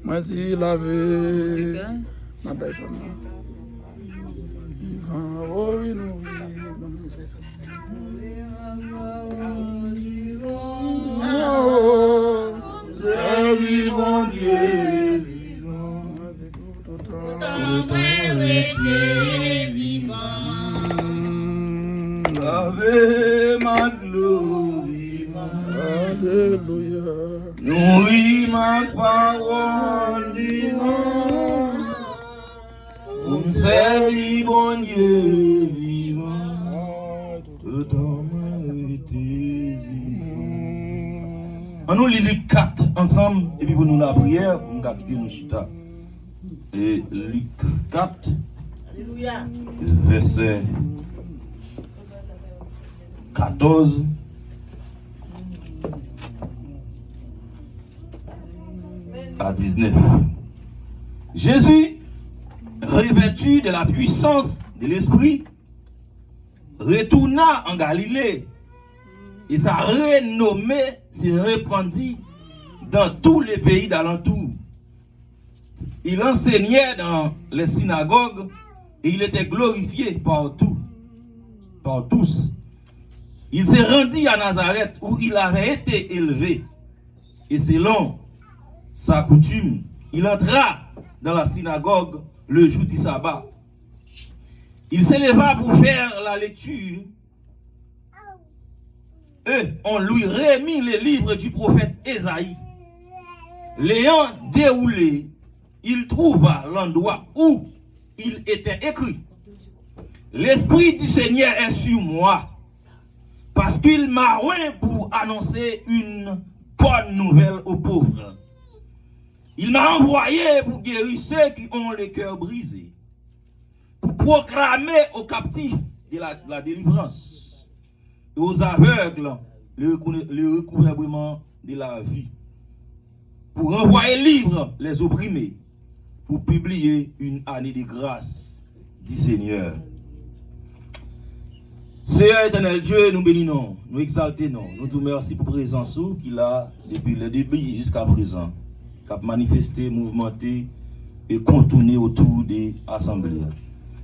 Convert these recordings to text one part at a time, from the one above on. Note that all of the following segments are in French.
Merci la vie. Ma belle femme. C'est vivant Dieu, vivant. Ave ma gloire vivant. Alléluia. Nourris ma parole vivant. Pour me servir bon Dieu vivant. Dedans moi été vivant. On nous lit Luc 4 ensemble et puis pour nous la prière pour nous quitter nos chita. Et Luc 4 verset 14 à 19. Jésus, revêtu de la puissance de l'Esprit, retourna en Galilée et sa renommée se répandit dans tous les pays d'alentour. Il enseignait dans les synagogues et il était glorifié par tous. Il se rendit à Nazareth où il avait été élevé et selon sa coutume, il entra dans la synagogue le jour du sabbat. Il s'éleva pour faire la lecture et on lui remit les livres du prophète Ésaïe. L'ayant déroulé, il trouva l'endroit où il était écrit: L'Esprit du Seigneur est sur moi, parce qu'il m'a oint pour annoncer une bonne nouvelle aux pauvres. Il m'a envoyé pour guérir ceux qui ont le cœur brisé, pour proclamer aux captifs de la délivrance, et aux aveugles le recouvrement de la vie, pour renvoyer libres les opprimés, pour publier une année de grâce du Seigneur. Seigneur éternel Dieu, nous bénissons, nous exaltons, nous te remercions pour la présence qu'il a depuis le début jusqu'à présent, qui a manifesté, mouvementé et contourné autour des assemblées.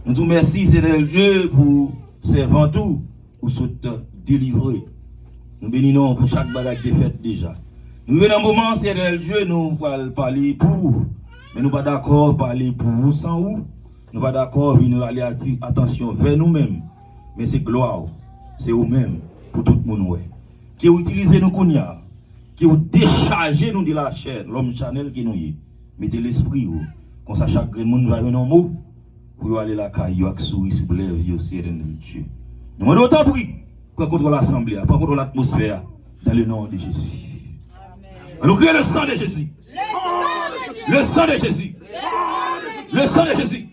Nous te remercions, Seigneur Dieu, pour servir tout, pour se délivrer. Nous bénissons pour chaque bagage qui est fait déjà. Nous venons un moment, Seigneur Dieu, nous allons parler pour, mais nous ne sommes pas d'accord parler pour vous sans vous. Nous ne sommes pas d'accord venir aller dire attention vers nous-mêmes. Mais c'est gloire, c'est vous-même pour tout le monde. Qui utilise nous kounya, qui décharge nous de la chair, l'homme chanel qui nous est. Mettez l'esprit, comme ça chaque monde va venir en mot, pour aller la caille, avec sourire, s'il vous plaît, Dieu. Nous demandons autant de prix, prends contre l'assemblée, prends contre l'atmosphère, dans le nom de Jésus. Nous crions le sang de Jésus. Le sang de Jésus. Le sang de Jésus.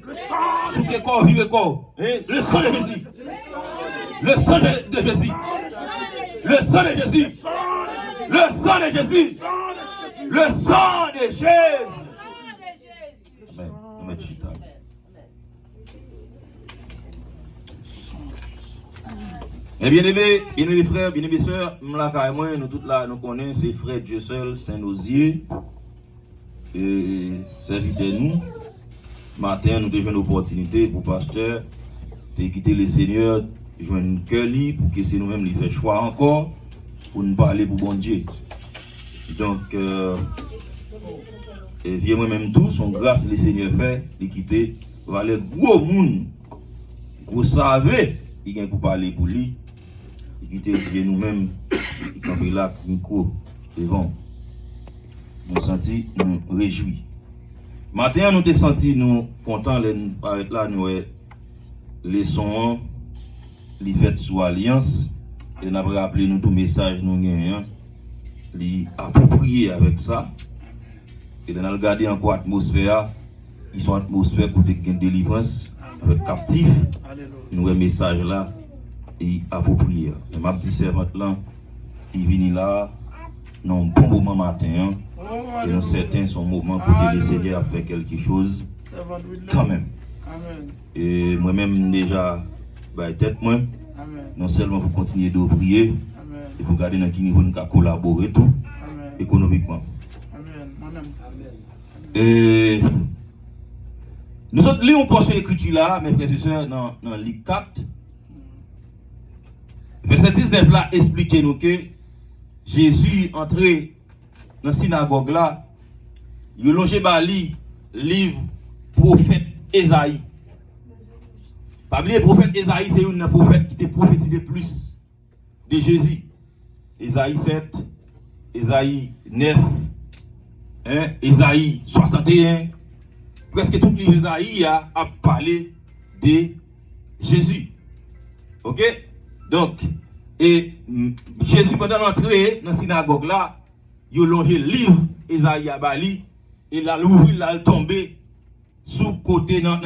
Sous quel corps, vive corps. Le sang de Jésus. Le sang de Jésus. Le sang de Jésus. Le sang de Jésus. Le sang de Jésus. Amen. Et bien-aimés frères, bien-aimés sœurs, nous tous là, nous connaissons ces frères Dieu seul, Saint-Nozier, et servitez-nous. Matin, nous avons une opportunité pour le pasteur de quitter le Seigneur, jouer une cœur libre pour que c'est nous-mêmes lui faire choix encore, pour nous parler pour bon Dieu. Donc, viens moi-même tout, son grâce le Seigneur fait, de quitter, va aller gros monde, vous savez, il vient pour parler pour lui. Qui était nous-mêmes, qui là, micro, devant. Nous senti, nous réjouis. Matin, nous te senti, nous contents de paraître là, nous les sons, les fêtes sous alliance, et nous avons rappelé nous tout message, nous gagnons, les approprier avec ça, et nous avons regardé encore l'atmosphère, ils sont atmosphère pour une délivrance, avec captifs, nous avons message là. Et approprié. Et ma petite servante là, il vient là, dans un bon moment matin, et un certain son moment pour que le Seigneur fait quelque chose, quand même. Et moi-même déjà, tête moi, Non seulement pour continuer de prier, et pour garder dans quel niveau nous pouvons collaborer tout, économiquement. Et nous autres lisons pour cette écriture là, mes frères et sœurs, dans Luc 4, verset 19 là, expliquez-nous que Jésus entré dans la synagogue là, il a longé Bali, livre prophète Esaïe. Pas oublier, prophète Esaïe, c'est un prophète qui t'a prophétisé plus de Jésus. Esaïe 7, Esaïe 9, Esaïe 61. Presque tout le livre d'Esaïe a parlé de Jésus. Ok? Donc, et Jésus, pendant l'entrée dans la synagogue là, il a longé le livre Esaïe à Bali, et il a ouvert, il a tombé sous côté dans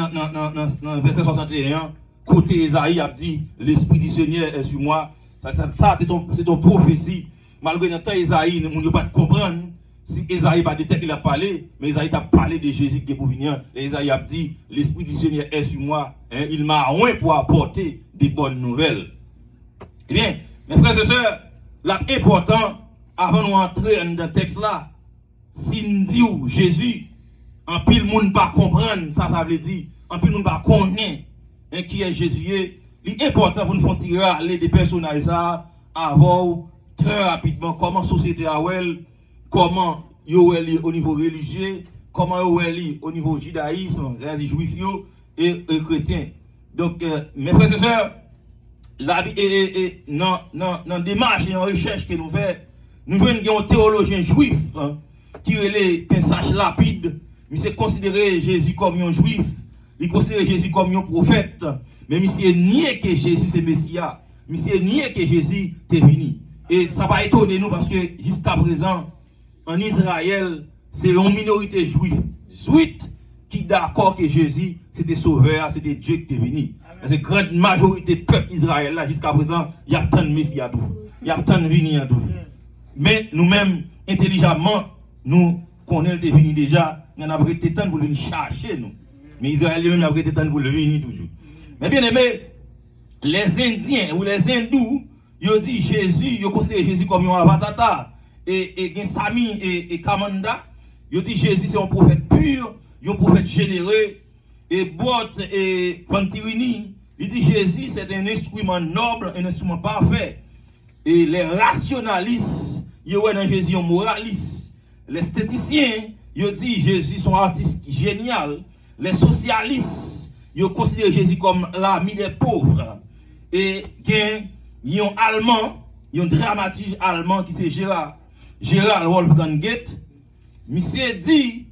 verset 61, côté Esaïe a dit l'Esprit du Seigneur est sur moi. Ça c'est ton prophétie. Malgré le temps Esaïe, on ne peut pas comprendre si Esaïe pas de tête il a parlé, mais Esaïe a parlé de Jésus qui est pour venir. Et Esaïe a dit l'Esprit du Seigneur est sur moi. Il m'a oint pour apporter des bonnes nouvelles. Eh bien, mes frères et sœurs, l'important avant de entrer dans le texte là, si nous disons Jésus, en pile monde pas comprendre, ça veut dire, en pile monde pas connaître qui est Jésus. Il est important pour nous faire tirer des personnages avant très rapidement comment la société a comment yo au niveau religieux, comment yo au niveau judaïsme, les juifs et chrétiens. Donc mes frères et sœurs, dans démarche et dans recherche que nous faisons, nous voyons un théologien juif qui est les messages lapides. Il s'est considéré Jésus comme un juif, il considère Jésus comme un prophète, mais il s'est nié que Jésus c'est Messia, il s'est nié que Jésus est venu. Et ça va étonner nous parce que jusqu'à présent, en Israël, c'est une minorité juive qui est d'accord que Jésus c'était sauveur, c'était Dieu qui est venu. Parce que la grande majorité du peuple Israël là, jusqu'à présent, il y a tant de Messia tout. Il y a tant de venir tout. Mais nous-mêmes, intelligemment, nous connaissons le venu déjà, nous avons été temps pour le chercher nous. Mais Israël même a été temps pour le venir toujours. Mais bien aimé, les Indiens ou les Hindous, ils ont dit Jésus, ils considèrent Jésus comme un avatata. Et Sami et Kamanda, ils ont dit Jésus c'est un prophète pur, un prophète généreux. Et Bot et Pantirini, ils disent Jésus c'est un instrument noble, un instrument parfait. Et les rationalistes, ils ont dans Jésus un moraliste. Les esthéticiens, ils ont dit Jésus son artiste génial. Les socialistes, ils ont considéré Jésus comme l'ami des pauvres. Et il y a un Allemand, il y a un dramaturge allemand qui c'est Gérard Wolfgang Goethe. Monsieur dit,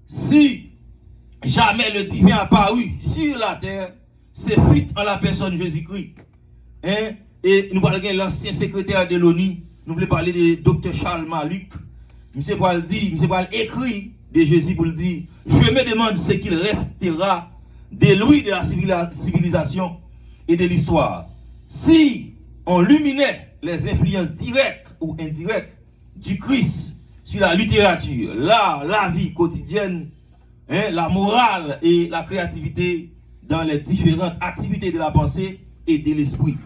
si jamais le divin apparu sur la terre, c'est fuite en la personne Jésus-Christ. Et nous parlons de l'ancien secrétaire de l'ONU, nous voulons parler de Dr. Charles Maluc. Monsieur Paul dit, monsieur Paul écrit de Jésus pour le dire, je me demande ce qu'il restera de lui de la civilisation et de l'histoire. Si on luminait les influences directes ou indirectes du Christ sur la littérature, l'art, la vie quotidienne, la morale et la créativité dans les différentes activités de la pensée et de l'esprit.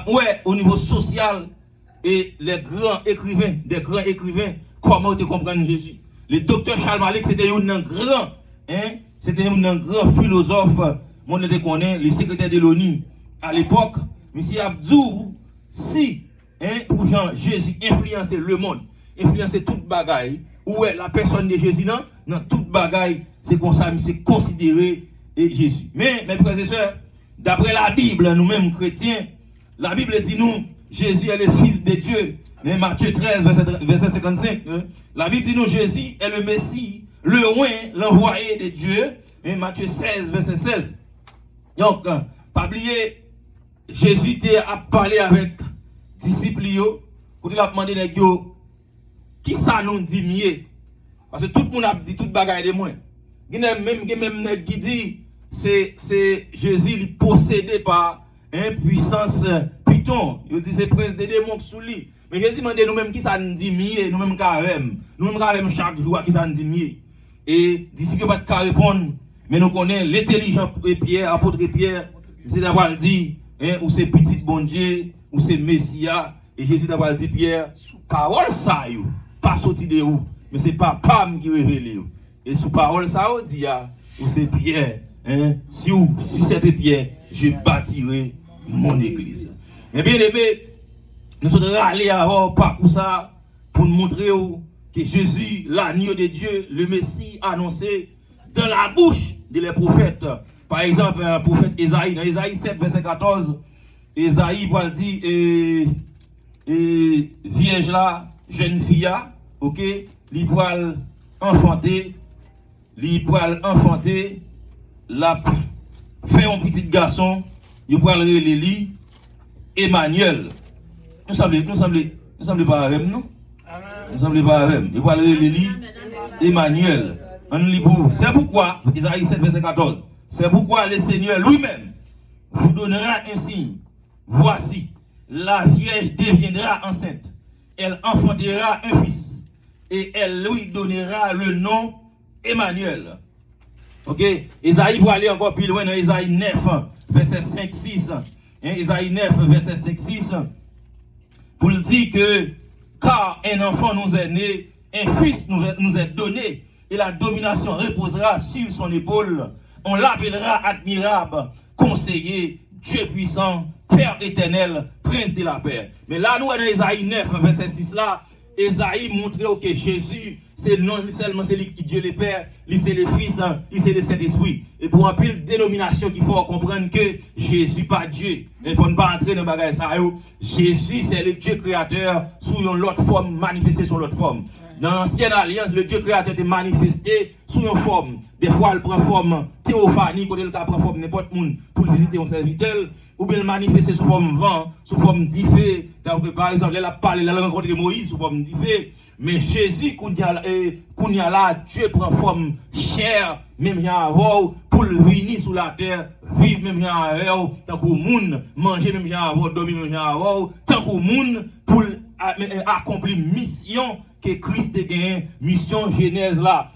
Ouais, au niveau social et les grands écrivains, comment te comprendre Jésus. Le docteur Charles Malik, c'était un grand philosophe, mon te connaît, le secrétaire de l'ONU à l'époque. Monsieur Abdou, si pour Jean Jésus influencer le monde, influencer toute bagaille, où est la personne de Jésus dans toute bagaille, c'est comme ça, c'est considéré Jésus. Mais mes frères et sœurs, d'après la Bible, nous-mêmes chrétiens, la Bible dit nous, Jésus est le Fils de Dieu. Mais Matthieu 13, verset 55, la Bible dit nous, Jésus est le Messie, le roi, l'envoyé de Dieu. Et Matthieu 16, verset 16. Donc, pas oublier, Jésus a parlé avec les disciples, quand il a demandé à eux, qui ça nous dit mieux? Parce que tout le monde a dit toute bagaille de moi. Il y a même qui dit, c'est Jésus qui est possédé par une puissance python. Il dit c'est prince des démons sous lui. Mais Jésus m'a dit nous-mêmes qui ça nous dit mieux, nous-mêmes carême. Nous-mêmes carême chaque jour qui ça nous dit mieux. Et disciples ne peuvent pas répondre, mais nous connaissons l'intelligent Pierre, apôtre Pierre, c'est d'avoir dit, ou c'est petit bon Dieu, ou c'est Messia, et Jésus t'a dit Pierre, parole ça yo, pas sorti de où, mais c'est pas Pam qui révèle. Et sous parole ça on dit ou c'est Pierre, si c'était Pierre, je bâtirai mon église. Et bien aimé, nous sommes allés avoir parcours ça pour nous montrer que Jésus, l'agneau de Dieu, le Messie annoncé dans la bouche des prophètes. Par exemple, le prophète Esaïe, dans Esaïe 7, verset 14, Esaïe va dire, vierge là, jeune fille, ok, il va enfanter, la fait un petit garçon, il va le relier Emmanuel. Nous semblons pas même, non? Nous semblons pas même. Il va le relier Emmanuel. C'est pourquoi, Isaïe 7, verset 14, c'est pourquoi le Seigneur lui-même vous donnera un signe. Voici, la Vierge deviendra enceinte. Elle enfantera un fils. Et elle lui donnera le nom Emmanuel. Ok? Isaïe va aller encore plus loin dans Isaïe 9, verset 5-6. Isaïe 9, verset 5-6. Pour le dire que, car un enfant nous est né, un fils nous est donné, et la domination reposera sur son épaule. On l'appellera admirable, conseiller, Dieu puissant, Père éternel, prince de la paix. Mais là, nous, dans Isaïe 9, verset 6, là, Isaïe montre que Jésus, c'est non seulement c'est lui qui Dieu le Père, lui c'est le Fils, lui c'est le Saint-Esprit. Et pour un pile dénomination qu'il faut comprendre que Jésus pas Dieu. Il faut ne pas entrer dans le bagage ça. Jésus c'est le Dieu créateur sous une autre forme, manifesté sous l'autre forme. Dans l'ancienne alliance, le Dieu créateur était manifesté sous une forme. Des fois, il prend forme théophanie, quand il prend forme n'importe monde pour visiter un serviteur, ou bien le manifester sous forme vent, sous forme d'ifé. Par exemple, elle a parlé, elle a rencontré Moïse sous forme d'ifé. Mais Jésus, quand il y a là, Dieu prend forme chair, même avant, pour le venir sur la terre, vivre même avant, tant que le monde, manger même avant, dormir même avant, tant que le monde, pour accomplir mission que Christ a gagné, mission Genèse là,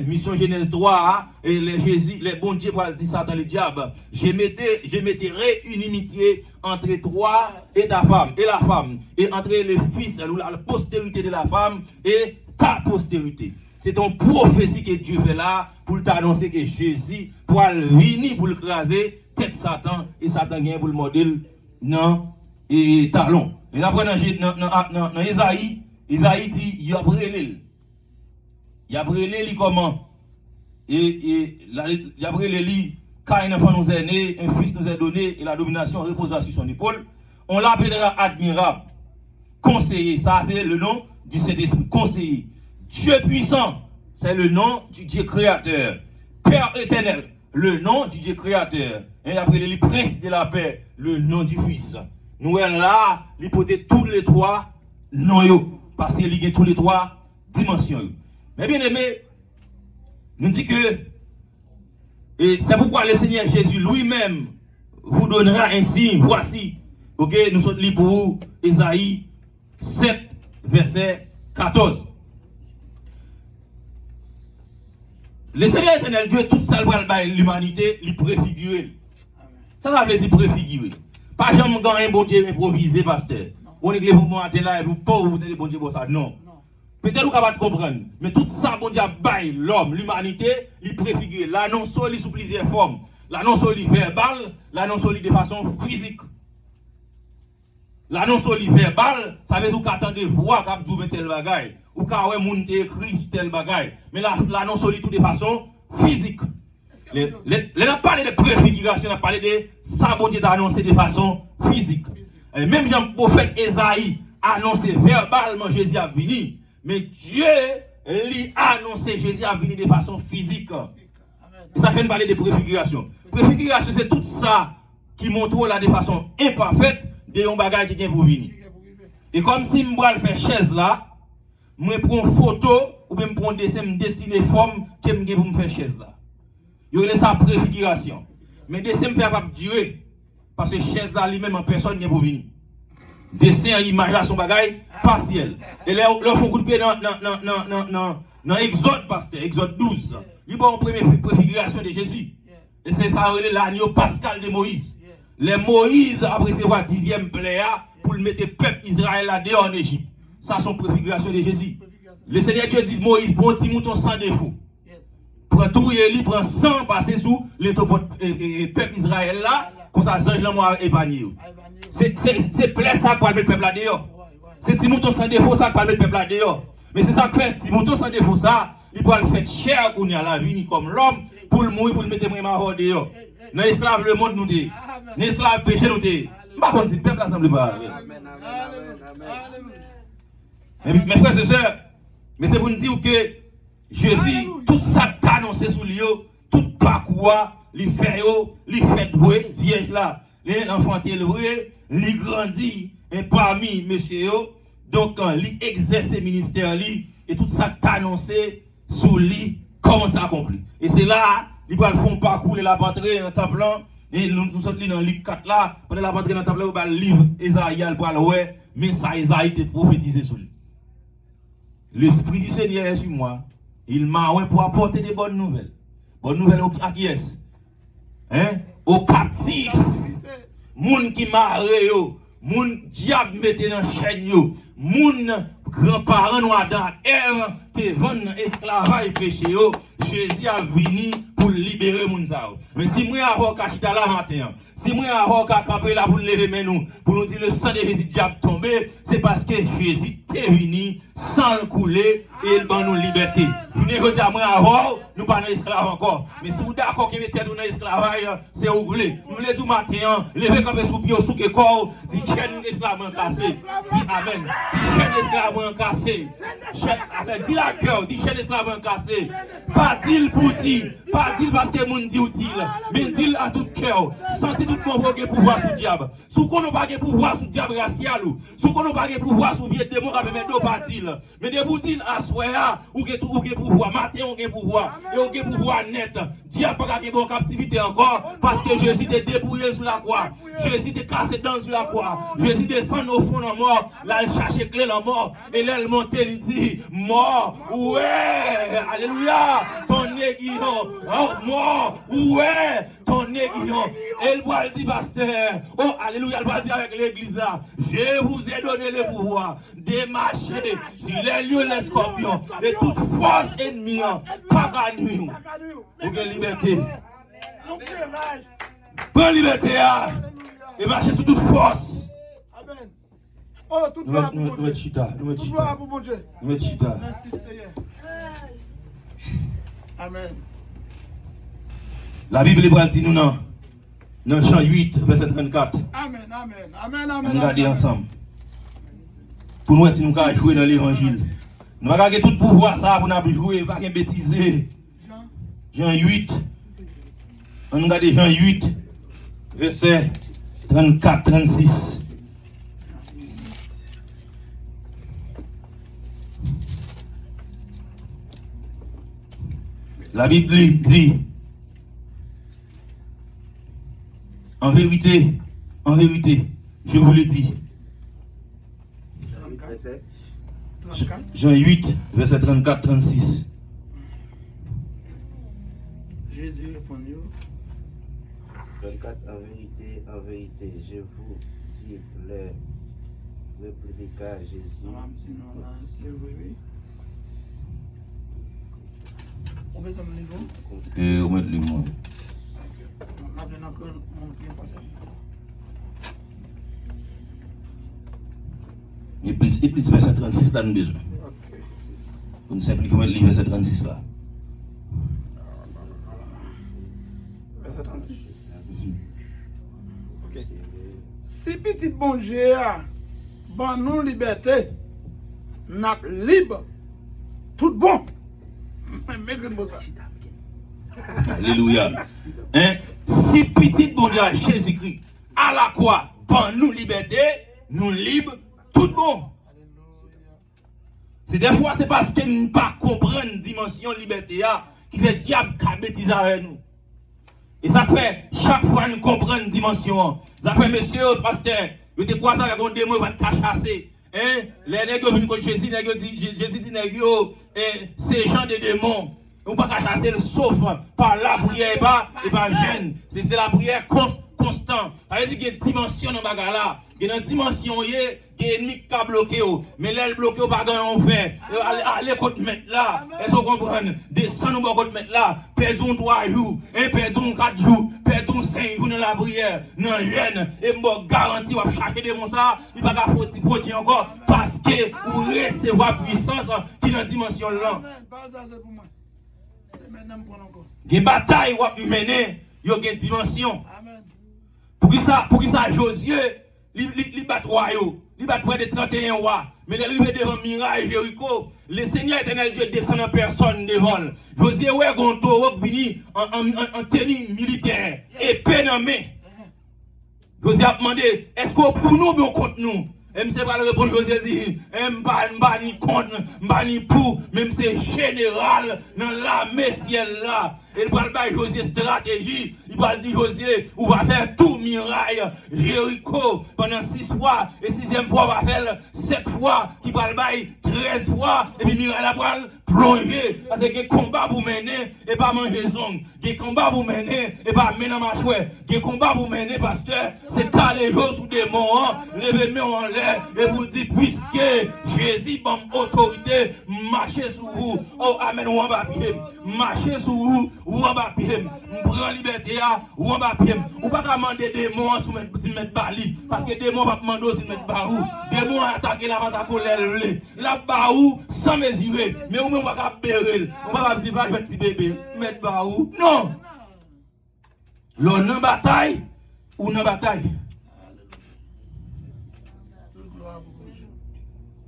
mission Genèse 3, et les bons dieux pour dire Satan le diable, je mettrai une inimitié entre toi et ta femme, et la femme, et entre le fils, la postérité de la femme, et ta postérité. C'est une prophétie que Dieu fait là, pour t'annoncer que Jésus pourra venir pour le craser, tête Satan, et Satan gagne pour le modèle, non, et talon. Et après, dans Isaïe, Isaïe dit, il y a brûlé. Il y a brûlé comment? Et il y a brûlé, car un enfant nous est né, un fils nous est donné, et la domination reposera sur son épaule. On l'appellera admirable, conseiller. Ça, c'est le nom du Saint-Esprit, conseiller. Dieu puissant, c'est le nom du Dieu créateur. Père éternel, le nom du Dieu créateur. Et après, le prince de la paix, le nom du Fils. Nous sommes là, l'hypothèse tous les trois noms, parce qu'il y a tous les trois dimensions. Mais bien aimé, nous dit que et c'est pourquoi le Seigneur Jésus lui-même vous donnera un signe. Voici, ok, nous sommes libres pour Isaïe 7, verset 14. Le Seigneur éternel Dieu, tout ça, l'humanité, il préfigure. Ça veut dire préfigurer. Pas jamais un bon Dieu improvisé, pasteur. On est pour moi, là, vous pauvres, vous êtes bon Dieu pour ça. Non. Peut-être que vous ne comprendre. Mais tout ça, bon Dieu, bail l'homme, l'humanité, il préfigure. L'annonce, il sous plusieurs formes. L'annonce, il verbal, l'annonce, il de façon physique. L'annonce, il verbal, ça veut dire qu'on attend des voix qui ont tel bagaille. Ou quand on a écrit sur tel bagaille. Mais l'annonce, il tout de façon physique. On a parlé de préfiguration, on a parlé de ça, bon Dieu, d'annoncer de façon physique. Et même Jean-Prophète Esaïe a annoncé verbalement Jésus a venu. Mais Dieu lui a annoncé Jésus a venu de façon physique. Et ça fait une parler de préfiguration. Préfiguration, c'est tout ça qui montre là de façon imparfaite de un bagage qui vient pour venir. Et comme si je fais chaise là, je prends une photo ou bien je prends un dessin, je dessine les formes que je pour me faire chaise là. Il y a ça préfiguration. Mais dessin ne peut pas durer. Parce que chaise là, lui-même en personne n'est pour venir. Dessin, image là, son bagage partiel. Et là, on fait coup de pied dans Exode, pasteur, Exode 12. Il y a une première préfiguration de Jésus. Et c'est ça, l'agneau pascal de Moïse. les Moïse après recevoir 10e plaie pour le mettre le peuple Israël là dehors en Égypte. Ça sont préfiguration de Jésus. Le Seigneur Dieu dit Moïse, bon petit mouton sans défaut. Prends tout et lui prend 100 passer sous le peuple Israël là, comme ça ange là moi épargné. C'est plaie ça pour mettre le peuple là dehors. C'est petit mouton sans défaut ça pour mettre le peuple là dehors. Mais c'est ça que petit mouton sans défaut ça, il doit le faire cher qu'on y a la vie comme l'homme pour le mourir pour le mettre moi dehors. Dans l'esclave le monde nous dit. Dans l'esclave péché nous dit. Par contre si le peuple assemble pas. Mes frères et sœurs, mais c'est pour nous dire que Jésus, tout ça t'a annoncé sous lui, tout parcours, les fait doué, vierge là, l'enfant élevé, il grandit, et parmi messieurs, donc il exerce le ministère, et tout ça t'a annoncé sous lui, comment ça accompli. Et c'est là, il va le faire parcours, il va rentrer dans le temple, et nous sommes dans le livre 4 là, pendant la rentrer dans le temple, il va le livre Esaïe, il va le ouais, mais ça, Esaïe était prophétisé sur lui. L'Esprit du Seigneur est sur moi. Il m'a envoyé pour apporter des bonnes nouvelles. Bonnes nouvelles à qui est-ce? Hein? Aux captifs. Moun qui marre yo. Moun diable mette dans chaîne yo. Moun grands-parents nous Adam Ève te vendre esclavage péché yo. Jésus a venu pour libérer moun sa. Mais si moi avoir kachita la matin, si moi avoir camper là pour lever mais nous pour nous dire le sang de Jésus diable tombé, c'est parce que Jésus est venu sans le couler et il donne nous liberté. Vous ne dire moi avoir nous pas dans esclave encore. Mais si vous d'accord que mettez nous dans esclavage, c'est oublié. Nous le tout matin, lever comme sous pied sous que corps, dit chaîne esclave cassé. Dit amen. Dit chaîne esclave cassé. Dit la cœur, dit chaîne esclave cassé. Pas dit pour dire, pas dit parce que moun dit utile, mais dit à tout cœur. Sentez tout mon vogue pouvoir sous diable. Sous qu'on n'a pas de pouvoir sous diable racial ou sous qu'on n'a pas de pouvoir sous vieux démon qui met pas dit. Mais de vous dire à soya ou que pouvoir matin ou que pouvoir et ou que pouvoir net. Diable pas de bon captivité encore parce que Jésus est dépouillé sur la croix. Jésus est cassé dans sur la croix. Jésus descend au fond de la mort, là il cherche clé la mort et là il monte il dit mort ouais alléluia ton aiguillon oh mort ouais ton aiguillon et il va dire pasteur oh alléluia il va dire avec l'église là je vous ai donné le pouvoir de marcher sur les lieux les scorpions et toute force ennemie pas gagner pour que liberté pour liberté et marcher sur toute force. Amen. Oh, tout gloire pour mon Dieu. Tout gloire pour mon Dieu. Merci Seigneur. Amen. La Bible est dit nous dans Jean 8, verset 34. Amen, amen, amen, amen. On regarde ensemble. Pour nous, si nous allons jouer dans l'évangile. Nous allons regarder tout le pouvoir ça pour nous jouer, pas de bêtiser. Jean 8. On regarde Jean 8, verset 34-36. La Bible dit, en vérité, je vous le dis. Jean 8, verset 34-36. Jésus répondit. 34, en vérité, je vous dis, le répliqua Jésus. On met ça au niveau. On met le mot. Et plus verset 36 là nous besoin. Pour nous simplifier, on met le verset 36 là. Verset 36. Ok. Si petit bon Dieu ban nous liberté, n'a libre, tout bon. Alléluia. Hein? Si petit bon Dieu Jésus-Christ à la croix, ban nous liberté, nous libres, tout bon. C'est des fois c'est parce que nous ne pas comprendre la dimension liberté qui fait diable qui bêtise avec nous. Et ça fait chaque fois nous comprendre la dimension. Ça fait monsieur pasteur, vous êtes quoi ça avec un démon va te chasser. Hein? Les nègres viennent contre Jésus, Jésus dit nègres, ces gens des démons. On ne peut pas chasser le sauf par la prière et par jeûne. C'est la prière constant. Ça veut dire qu'il y a une dimension dans le là. Il y a une dimension, il y a un ennemi qui a bloqué. Mais là, le bloqué, pas grand fait. Allez, contre mettre là. Est-ce que vous comprenez? Descendez nous contre mettre là. Perdons 3 jours, perdons 4 jours, perdons 5 jours dans la prière, dans le jeûne. Et je garantis, vous chercher des bons ça. Il n'y a pas de produit encore. Parce que vous recevez puissance qui est dans la dimension là. Il y a une bataille qui est menée, il y a une dimension. Pour qui ça, Josué, il bat roi, il bat près de 31 rois. Mais il arrive devant Mirail, Jéricho. Le Seigneur éternel Dieu descend en personne devant. Josué, ouais, Gonto, vini en tenue militaire, épée dans la main. Josué a demandé, est-ce que pour nous, ou contre nous? Et je ne sais pas le répondre, Josué dit, je ne suis pas ni contre, je ne suis pas ni pour, même c'est général dans l'armée ciel là. Il va dire Josué stratégie, il va dire Josué, on va faire tout Mirail, Jéricho pendant 6 fois, et 6e fois, on va faire 7 fois, qui va dire 13 fois, et puis Mirail va plonger, parce que les combats pour mener, et pas manger zone, les combats pour mener, et pas mener ma chouette, les combats pour mener, pasteur, c'est caler les sous des morts, lever mes en l'air, et vous dire, puisque Jésus, bon autorité, marchez sur vous, oh amen, ou en bas pied, marchez sur vous, ou en bas pied, prends liberté, ou en bas pied, ou pas demander des mots sur mettre bali, parce que des mots va demander aussi mettre barou, des mots attaquer la bataille pour l'élever, la barou sans mesurer, mais au moins on va bérer, on va dire pas petit bébé, mettre barou, non, l'on en bataille, ou en bataille.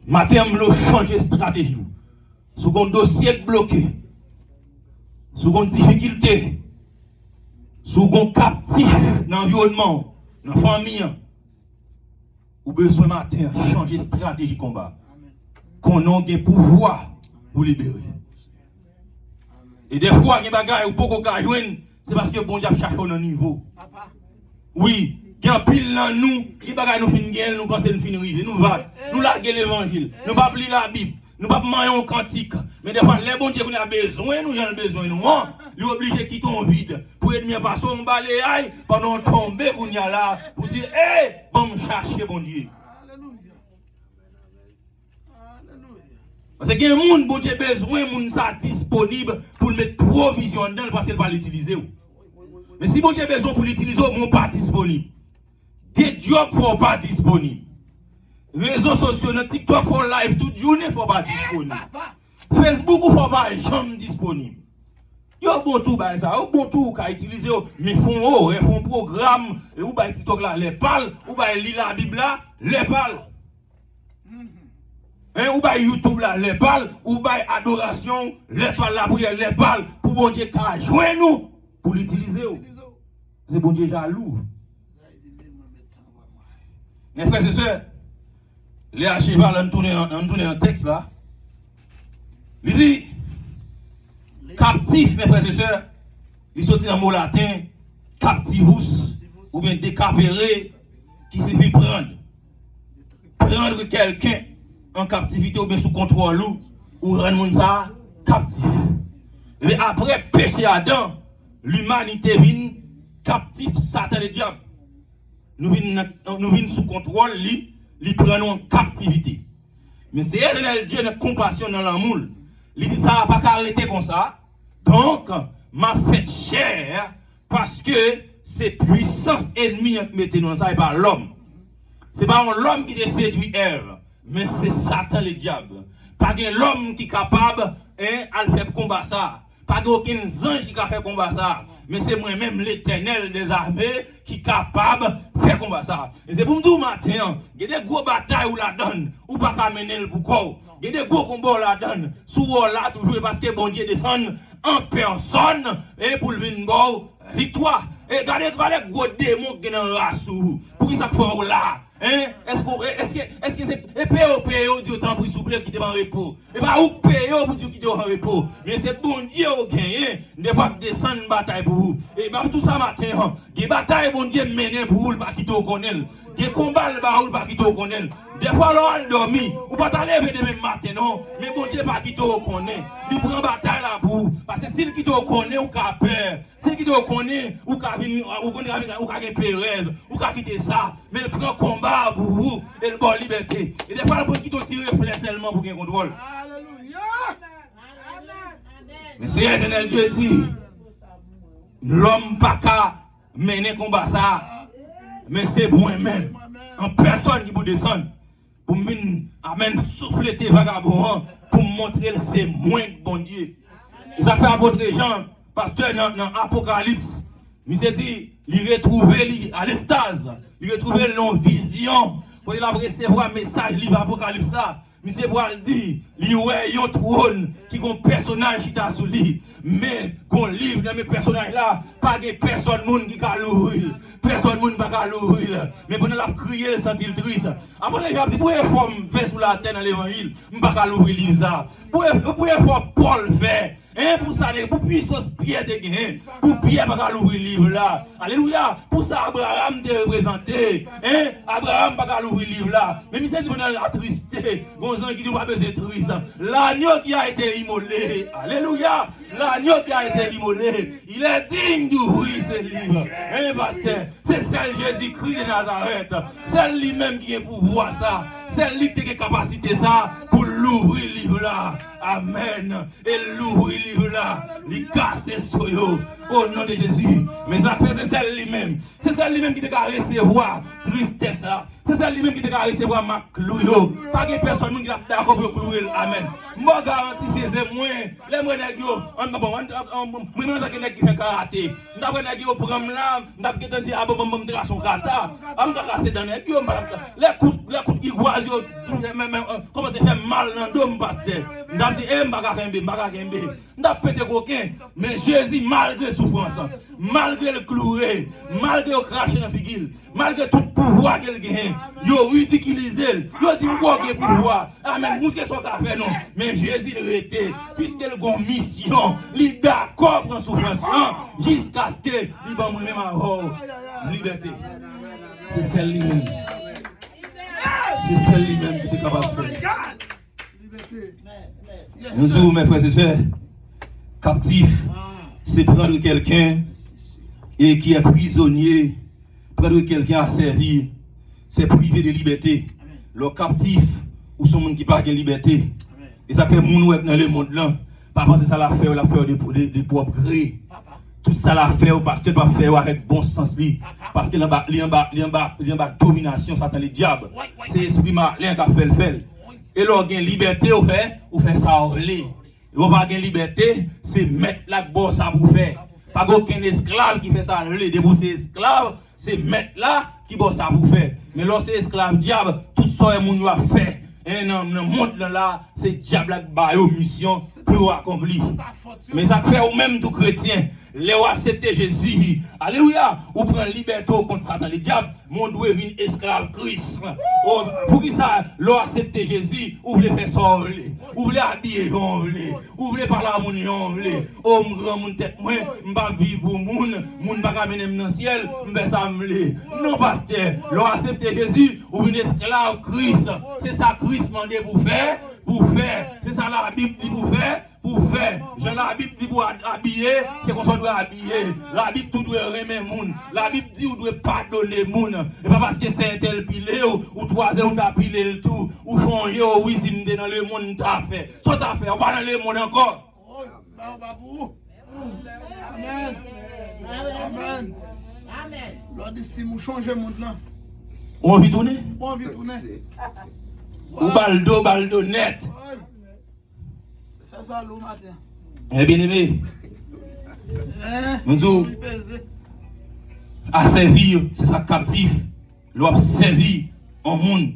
Matin, je changer de stratégie. Sous un dossier bloqué, sous une difficulté, sous un captif dans l'environnement, dans la famille, ou besoin matin changer de stratégie de combat. Qu'on ait un pouvoir pour libérer. Et des fois, il y a des bagages où beaucoup de jouer, c'est parce que bon Dieu cherche un niveau. Oui. Il y a pile dans nous, qui bagaille nous fin guerre, nous pensons nous fin rive, nous va, nous larguer l'évangile, nous pas lire la Bible, nous pas manger un cantique, mais des fois les bons dieux qu'on a besoin, nous avons besoin nous, nous obligé de quitter en vide pour aider mes passer on balaye pendant tomber qu'on y a là pour dire hey, bon me chercher bon Dieu. Parce que y a un monde bon Dieu besoin, monde ça disponible pour mettre provision dedans parce qu'il va l'utiliser. Mais si bon Dieu besoin pour l'utiliser, mon pas disponible. Des jobs ne sont pas disponibles. Réseaux sociaux, TikTok for live, toute journée ne sont pas disponibles. Facebook ne sont pas jamais disponibles. Il y a bon tout, ça, bon tout, qu'à utiliser, mais font programme, ou bien TikTok là, les parles, ou bien lire la Bible là, les parles. Ou bien YouTube là, les parles, ou bien adoration, les parles, la prière, les parles, pour bon Dieu, qu'à joindre nous, pour l'utiliser. C'est bon Dieu jaloux. Mes frères et sœurs, les archives, on tourne un texte là. Il dit, captif, mes frères et sœurs, il sortit dans le mot latin, captivus, ou bien décapéré, qui signifie prendre. Prendre quelqu'un en captivité ou bien sous contrôle, ou rendre ça captif. Et après péché Adam, l'humanité vient captif, Satan et diable. Nous venons sous contrôle, nous prenons en captivité. Mais c'est éternel Dieu de compassion dans l'amour. Il dit ça n'a pas arrêter comme ça. Donc, m'a fait chair parce que c'est puissance ennemie qui mette dans ça et pas l'homme. Ce n'est pas l'homme qui te séduit Ève, mais c'est Satan le diable. Pas l'homme qui est capable de faire combat ça. Pas aucun ange qui a fait combat ça. Mais c'est moi-même l'éternel des armées qui est capable de faire combat ça. Et c'est pour me dire matin, il y a des gros batailles où la donne, ou pas qu'à mener le boucou. Il y a des gros combats où la donne, sous là toujours parce que bon Dieu descend en personne et pour le venir victoire. Et regardez les gros démons qui sont dans la race. Pour qui ça fait là? Est-ce que c'est PO Dieu t'en prie souple qui te en repos? Et pas ou PO pour Dieu qui te en repos. Mais c'est bon Dieu qui gagne. Des fois descendre une bataille pour vous. Et pas tout ça matin, des batailles bon Dieu mener pour vous pas qui te connaît. Des combats le baroul pas qui te connaît. Des fois l'on dormi, ou pas t'aller demain matin non, mais bon Dieu pas qui te connaît. Il prend bataille là pour parce que s'il qui te connaît ou qu'a peur, s'il qui te connaît ou qu'a venir ou qu'a Pérez, ou qu'a quitter ça, mais il prend combat pour vous et le bon liberté. Et des fois il qui te tire flèche seulement pour gagner contrôle. Alléluia. Mais c'est éternel Dieu dit, l'homme pas qu'à mener combat ça, mais c'est moi-même, en personne qui peut descendre, pour m'amener souffler tes vagabonds, pour montrer que c'est moi bon Dieu. Ça fait apôtre Jean, pasteur dans l'Apocalypse, il s'est dit, il retrouver à l'extase, il retrouver vision, pour il a recevoir un message, livre Apocalypse là. Monsieur Boal dit, il y a un trône qui a un personnage qui est sous lui. Mais, qu'on livre dans mes personnages là, pas de personne qui a l'ouvrir. Personne ne peut l'ouvrir. Mais pendant la crier, le sentir triste. Après, j'ai dit, pour faire faire sous la terre dans l'évangile, je ne peux pas l'ouvrir ça. Pour faire Paul faire. Pour ça, pour puissance Pierre de gagner. Pour Pierre pas l'ouvrir le livre là. Alléluia. Pour ça, Abraham te représenté. Abraham pas l'ouvrir le livre là. Mais il s'est dit pendant la tristesse. Bon sang qui dit pas besoin de triste. L'agneau qui a été immolé. Alléluia. L'agneau qui a été immolé. Il est digne d'ouvrir ce livre. Pasteur. C'est celle Jésus-Christ de Nazareth. C'est lui-même qui est pour voir ça. C'est lui qui a capacité ça pour l'ouvrir le livre là. Amen. Et l'ouvrir le livre là. Il casse sur eux. Au nom de Jésus. Mais après, c'est celle lui-même. C'est celle lui-même qui a recevoir tristesse là. C'est celle lui-même qui a recevoir ma clouyo. Pas de personne qui a d'accord pour clouer. Amen. Moi, garantis, c'est moi. Les moyens qui fait karaté. D'après les gens pour là, d'après les gens qui ont son kata, on a cassé dans les coups qui voient, comment c'est fait mal dans le dos, pasteur. On a dit, on a pété coquin, mais Jésus, malgré souffrance, malgré le cloué, malgré le cracher dans la figure, malgré tout pouvoir qu'elle gagne, il a ridiculisé, il a dit, quoi que pouvoir, amen, vous qu'est-ce qu'on a fait, non, mais Jésus était, puisqu'elle a une mission, il est d'accord pour la souffrance, jusqu'à ce qu'il va mourir ma liberté. C'est celle-là. C'est celle-là qui est capable de faire. Nous disons, mes frères et sœurs, captif, c'est prendre quelqu'un et qui est prisonnier, prendre quelqu'un à servir, c'est priver de liberté. Le captif, ou son monde qui n'a pas de liberté. Et ça fait mon dans le monde là. Pas penser ça l'a fait de propre gré. Tout ça l'a fait parce que pas faire avec bon sens li. Parce que il y a domination, Satan le diable. C'est l'esprit malin qui a fait le fait. Et là, il y a liberté, on fait ça au lit. On va avoir liberté, c'est mettre la bosse à vous faire. Pas aucun esclave qui fait ça au lit. Debout, c'est esclave, c'est mettre là qui bosse à vous faire. Mais lorsque c'est esclave diable, tout ça, il y a fait. Et dans le monde là, c'est diable qui a une mission pour accomplir. Mais ça fait au même tout chrétien. Les accepter Jésus. Alléluia. Ou prendre liberté contre Satan. Le diable, mon doit venir esclave Christ. Pour qui ça, l'on accepter Jésus, ou voulez faire ça, ou voulez habiller, ou voulez parler à mon yon, oh mon grand mon tête, moi, je ne vais pas vivre pour moun, moun pas mener dans le ciel, je vais ça me non, pasteur, l'on accepter Jésus, ou venir esclave Christ. C'est ça Christ m'a dit pour faire. C'est ça la Bible dit pour faire. Jean la Bible dit pour habiller, c'est qu'on doit habiller. La Bible tout doit remettre moun. La Bible dit qu'on doit pardonner moun. Et pas parce que c'est un tel pilé ou trois ou t'as pilé le tout ou changer ou oui si m'de dans le monde t'as fait. Ça t'as fait, on va dans le monde encore. Amen. Amen. Amen. Lord dit si nous changer le monde là. On vit tourner. Ou baldo net. C'est ça le matin. Eh bien aimé. Nous disons, à servir, c'est ça captif. L'on servir en monde.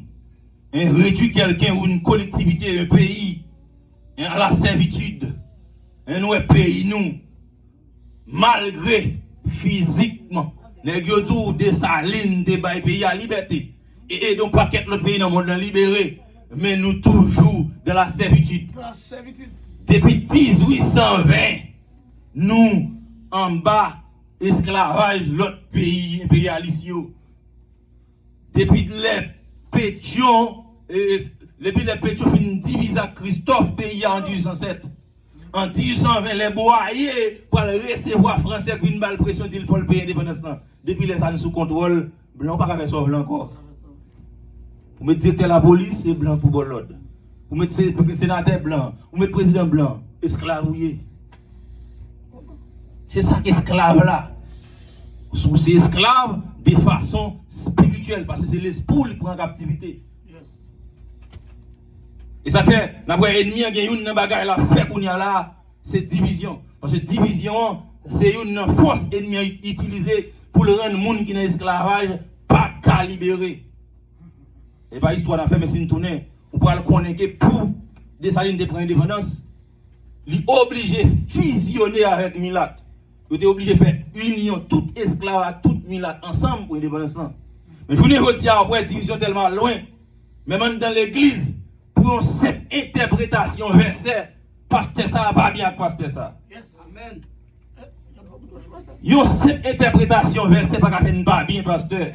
Réduire quelqu'un ou une collectivité, un pays, à la servitude. Nous, un pays, nous, malgré physiquement, les gens de Saline, de pays à liberté. Et donc, pas qu'être le pays dans le monde libéré. Mais nous toujours de la servitude. Depuis 1820, nous en bas esclavage l'autre pays impérialiste. depuis les pétions, depuis les pétions finissent diviser Christophe pays en 1807. En 1820, les boyers pour recevoir français pour une balle pression il faut le payer indépendance. Depuis les années sous contrôle, blanc pas faire sauver encore. Vous mettez directeur de la police, c'est blanc pour l'ordre. Vous mettez sénateur blanc, vous mettez président blanc, esclavouillé. C'est ça qu'esclave là. C'est esclave de façon spirituelle, parce que c'est l'esprit qui prend en captivité. Et ça fait, la ennemi a une bagaille là, fait qu'on y a là, c'est division. Parce que division, c'est une force ennemie utilisée pour le rendre monde qui est esclavage pas qu'à libérer. Et pas histoire d'affaire, mais si nous tournons, on peut le connaître que pour Dessalines de prendre indépendance, il est obligé de fusionner avec Milat. Il était obligé de faire union, tout esclave, tout Milat ensemble pour l'indépendance. Mais je vous dis après, division tellement loin, même dans l'église, pour une simple interprétation verset, pasteur ça va bien pasteur ça. Yes. Amen. Une simple interprétation verset pas faire bien pasteur.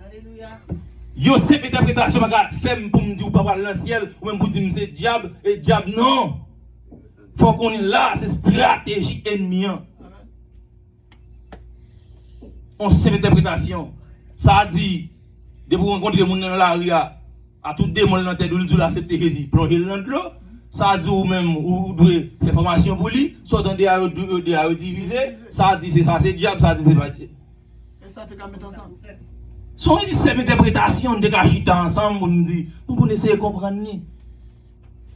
Alléluia. Une simple interprétation pas faire pour me dire ou pas dans le ciel ou même pour dire c'est diable et diable non. Faut qu'on est là, c'est stratégie ennemie. On simple interprétation. Ça a dit de vous rencontrer les gens dans la rue à tout démon dans la tête, vous devez accepter Jésus, plonger dans l'eau. Ça dit ou même, vous devez faire formation pour lui, soit dans des à diviser. Ça dit c'est ça, c'est diable, ça dit c'est pas diable. Et ça, tu peux mettre ensemble. Son cette interprétation de cachita ensemble, vous nous dit, vous essayer de comprendre.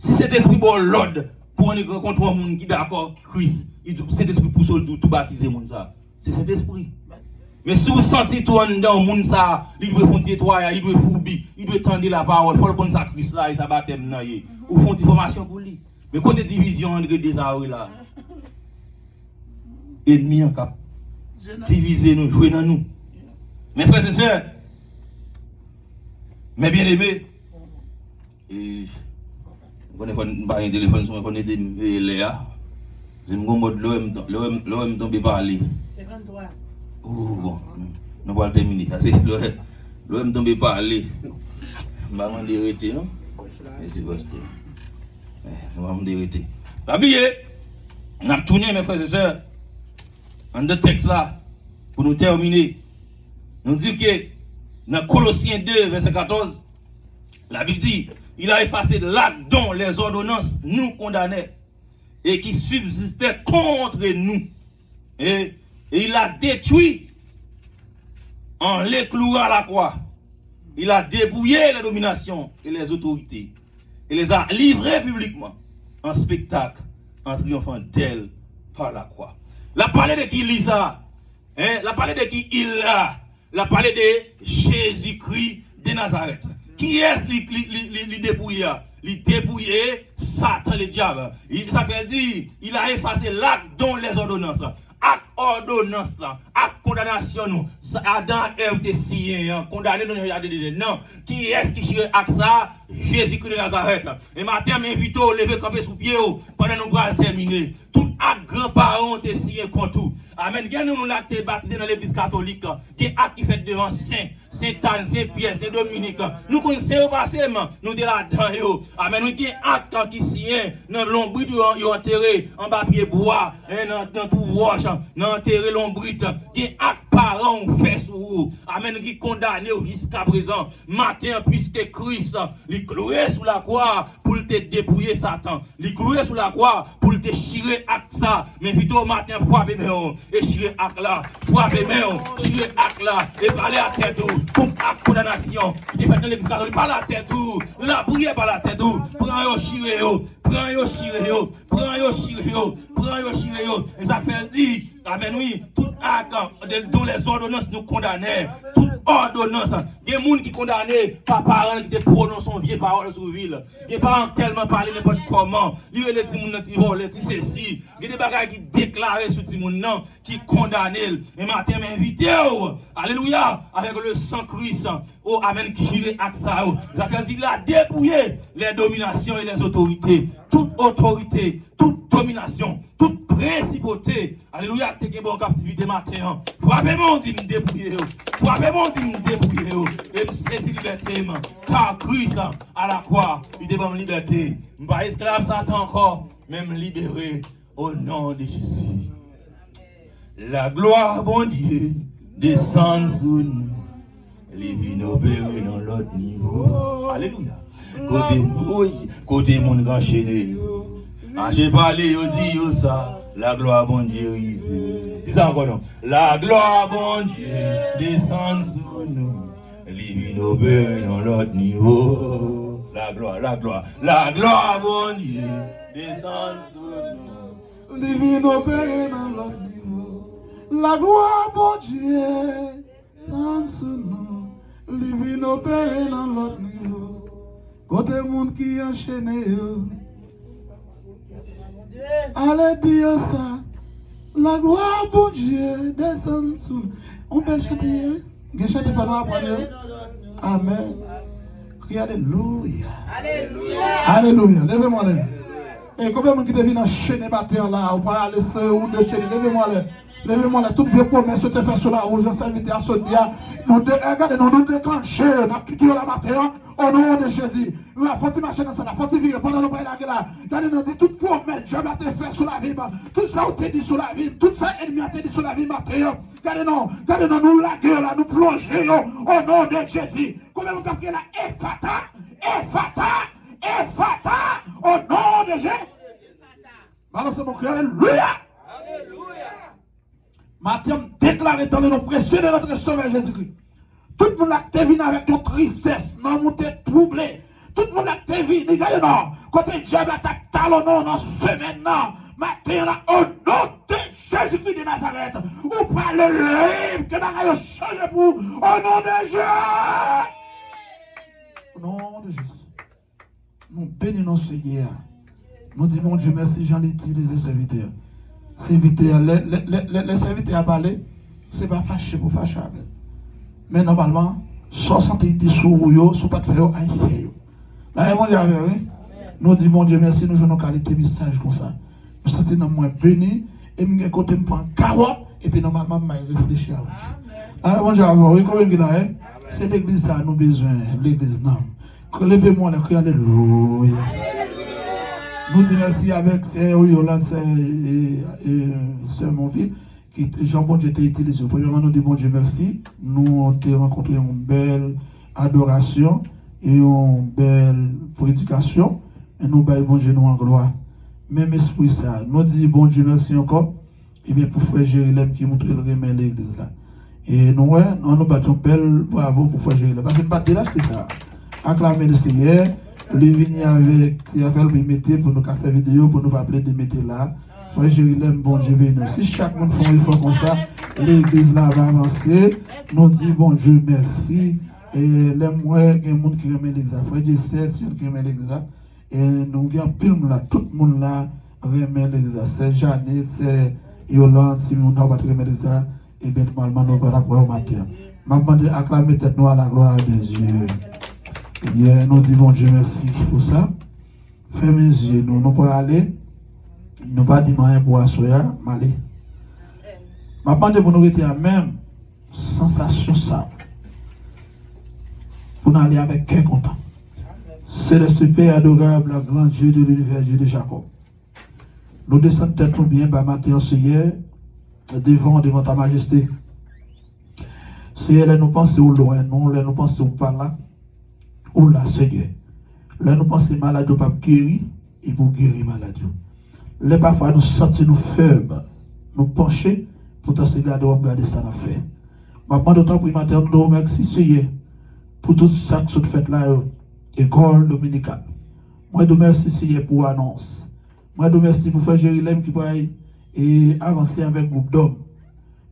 Si cet esprit bon l'ordre, pour nous rencontrer un monde qui est d'accord, Christ, cet esprit pour tout baptiser le monde ça. C'est cet esprit. Mais si vous sentez tout en dedans, le monde ça, il doit faire nettoyer, il doit foubi, il doit tendre la parole, il faut qu'on ça Christ là, et ça baptême là, ou font une formation pour lui. Mais côté division entre des arts là, ennemi en cap, diviser nous, jouer dans nous. Mes frères et sœurs, mes bien-aimés, et on ne pas un téléphone, on connaît des Léa, je me comprends l'OM tombe parler. 53. Oh bon, nous allons terminer. L'OM tombe parler. Je vais m'en déréter, non? Merci, pasteur. Je vais m'en déréter. Pas oublier, on a tourné, mes frères et sœurs, en deux textes là, pour nous terminer. Nous dit que dans Colossiens 2, verset 14, la Bible dit, il a effacé l'acte dont les ordonnances nous condamnaient et qui subsistaient contre nous. Et il a détruit en les clouant à la croix. Il a dépouillé les dominations et les autorités et les a livrées publiquement en spectacle en triomphant d'elles par la croix. La parlé de qui Lisa, la parlé de qui il a, la parlé de Jésus-Christ de Nazareth. Qui est-ce qui dépouillé? Il dépouillé Satan le diable. Il s'appelle dit, il a effacé l'acte dont les ordonnances. Acte ordonnance là, acte condamnation nous, Adam et Ève signé, condamné nous non, qui est-ce qui chire acte ça? Jésus-Christ de Nazareth. Et matin m'invite au lever camper sous pied pendant nous allons terminer. Tout acte grand-parent te signé contre tout. Amen. Gagne nous l'acte baptisé dans l'église catholique, des actes qui fait devant Saint Anne, Saint Pierre, Saint Dominique. Nous connaissons passé, nous sommes là-dedans. Amen. Nous avons acte qui signé dans l'ombre, ils ont enterré en papier bois, dans tout roche, dans enterré l'ombrite. Des actes parents fait sur vous. Amen. Qui condamné jusqu'à présent. Matin, puisque Christ, il cloué sous la croix pour te dépouiller Satan. Il cloué sous la croix pour te chirer acte ça. Mais vite au matin, frappez main et chirer acte là. Frappez main, chirer acte là. Et parler à tête pour acte condamnation. Qui est fait dans l'église catholique, pas la tête ou. La prière par la tête ou. Prends yo chirer yo. Prends yo chirer yo. Prends yo chirer yo. Prends yo chirer yo. Et ça fait dire, amen oui, tout acte dont les ordonnances nous condamnaient. Toute ordonnance. Il y a des gens qui condamnent par parents qui te prononcent vieille parole sur ville. Il y a des parents tellement parlé n'importe comment. Il y a des gens qui volent, qui ceci. Il y a des bagages qui déclarent sur les gens qui condamnent. Et matin, m'invite. Alléluia. Avec le sang Christ. Oh, amen, qui gire avec ça. Zachary dit, il a dépouillé les dominations et les autorités. Toute autorité, toute domination, toute principauté, alléluia, t'es bon captivité matin. Frappez-moi, dit me débrouiller. Frappez-moi, dit me débrouiller. Et me saisir liberté, car Christ à la croix, il devant liberté. Je ne suis pas esclave Satan encore, mais me libérer au nom de Jésus. La gloire, bon Dieu, descend sur nous. Les vignes opérées dans l'autre niveau. Alléluia. Côté mon enchaîné. J'ai parlé, on dit ça. La gloire, bon Dieu, arrive. Dis ça encore non. La gloire, bon Dieu, descend sur nous. Les vignes opérées dans l'autre niveau. La gloire, bon Dieu, descend sur nous. Les vignes opérées dans l'autre niveau. La gloire, bon Dieu, descend sur nous. Les vignes opérées dans l'autre niveau. Côté monde qui enchaîné. Allez dire ça. La gloire, bon Dieu, descend sur nous. On peut chanter. On chanter pendant après. Amen. Crie Alléluia. Alléluia. Levez-moi là. Et combien de monde qui devient enchaîné matin là, ou pas aller se ou de chaîner. Levez-moi là. Levez-moi là. Toutes vos promesses te fait sur la route. Je s'invite à ce dia. Regardez, nous déclencher. Nous avons quitté la matin. Au nom de Jésus. La faute marcher dans ça. La faute vivre pendant le bail là. Regardez, nous dit toute promesse. Dieu m'a fait sur la vie. Tout ça, on t'a dit sur la vie. Tout ça, ennemi a dit sur la vie matin. Regardez, nous la gueule là. Nous plonger au nom de Jésus. Combien vous avez là? Ephata, au nom de Jésus. Alors c'est mon cœur, alléluia. Matin, déclaré dans le nom précieux de notre Sauveur Jésus-Christ. Tout le monde a venu avec une tristesse, non, mon tête troublée. Tout le monde a venu, regardez, non, quand le diable attaque talonnant dans ce semaine, non, matin, là, au nom de Jésus-Christ de Nazareth, ou pas le libre que nous allons changer pour, au nom de Jésus. Au nom de Jésus. Nous bénissons Seigneur. Nous disons, mon Dieu, merci, j'en ai utilisé ce serviteur. Les serviteurs à parler, ce n'est pas fâché pour fâcher avec. Mais normalement, 70 sur vous, si vous pas de faire, aïe, là, mon Dieu, oui. Nous disons, mon Dieu, merci, nous jouons nos qualités message comme ça. Nous sommes dans moins bénis, et nous avons côté prendre carotte, et puis normalement, je réfléchis à vous. Là, mon Dieu, oui, comment il a, c'est l'église, ça, nous besoin, l'église, non. Levez-moi le cri, alléluia. Nous disons merci avec Yolande, c'est mon fils, qui Jean-Bon Dieu t'a utilisé. Premièrement, nous disons bon Dieu merci. Nous avons rencontré une belle adoration et une belle prédication. Et nous baillons bon Dieu nous en gloire. Même esprit ça. Nous disons bon Dieu merci encore. Et bien pour frère Jérémy qui montre le remède de l'église là. Et nous, nous battons belle bravo pour frère Jérémy. Parce que nous battons là, c'est ça. Acclamer le Seigneur. Lui venir avec Tiafel pour mettre pour nous faire vidéo pour nous appeler de mettre là. Frère Jérémy, bon Dieu béni. Si chaque monde fait un effort comme ça, l'église là va avancer. Nous disons bon Dieu merci. Et les mois, il y a des gens qui remettent l'église. Frère Dieu sait si qui remet l'église. Et nous avons pile là, tout le monde là remet l'église. C'est Jeannette, c'est Yolande, si nous n'avons pas remet l'église. Et bien normalement nous allons voir au matin. Je demande d'acclamer tête nous à la gloire de Dieu. Yeah, nous disons Dieu merci pour ça. Fermez les yeux, nous pouvons aller. Nous ne pas dire rien pour assurer, mais allez. Je demande pour nous rester à même sensation ça. Pour nous aller avec cœur content. C'est le super adorable, le grand Dieu de l'univers, Dieu de Jacob. Nous descendons tête nous bien, par matin, Seigneur, devant ta majesté. Seigneur, là nous pensons au loin, nous pensons par là. Oh là, Seigneur. Là, nous pensons malade, pas guérir, et pour guérir malade. Là, parfois, nous sentons nous faibles, nous pencher, pour te regarder ça, nous fait. Maintenant, d'autant pour matin, nous remercions, Seigneur, pour tout ça que vous faites là, école dominicale. Moi, je remercie, Seigneur, pour l'annonce. Moi, je remercie pour faire Jérusalem qui peut avancer avec le groupe d'hommes.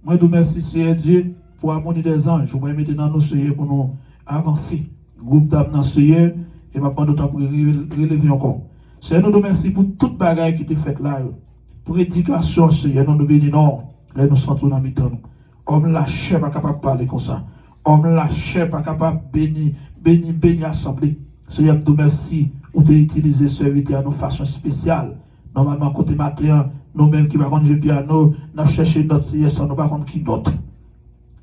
Moi, je remercie, Seigneur Dieu, pour l'harmonie des anges. Moi, maintenant, nous, Seigneur, pour nous avancer. Groupe d'âmes dans Seigneur, et maintenant d'autant pour relever encore. Seigneur, nous remercions pour toute bagaille qui était faite là. Pour éducation, Seigneur, nous bénissons. Là, nous sentons dans mi-temps. Homme lâché, pas capable de parler comme ça. Homme lâché, pas capable de bénir assemblée. Seigneur, nous remercions pour utiliser ce serviteur de façon spéciale. Normalement, côté matin, Nous-mêmes qui va jouer piano, nous cherchons notre yes, nous pas qui note.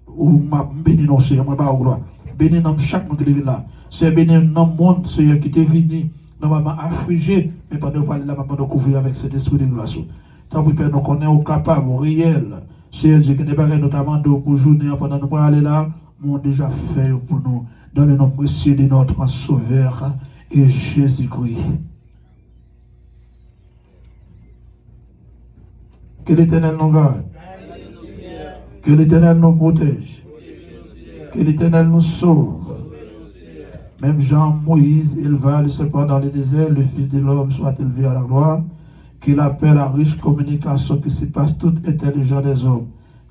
Ou m'a béni non Seigneur, moi pas au gloire. Béni dans chaque monde qui est là. C'est béni dans le monde, Seigneur, qui est venu, normalement affligé, mais pendant que là, maman, nous couvrir avec cet esprit de grâce. Tant que Père, nous connaissons capable, réel. Seigneur Dieu, qui n'est pas notamment pour journée, pendant nous aller là, nous déjà fait pour nous, dans le nom précieux de notre Sauveur et Jésus-Christ. Que l'Éternel nous garde. Que l'Éternel nous protège. Que l'Éternel nous sauve. Même Jean, Moïse, éleva cependant dans le désert, le Fils de l'homme soit élevé à la gloire. Qu'il appelle à riche communication qui se passe toute intelligence des hommes.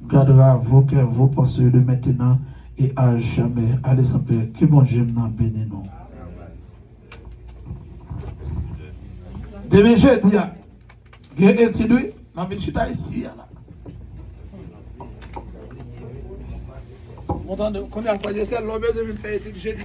Gardera vos cœurs, vos pensées de maintenant et à jamais. Allez, sans Père, que bon Dieu nous bénisse nous. Demain, j'ai dit, il y a un petit douille, dans une chita ici, là. Mon temps de, quand il y a fait des selles, l'homme, je vais me faire étudier, je dis,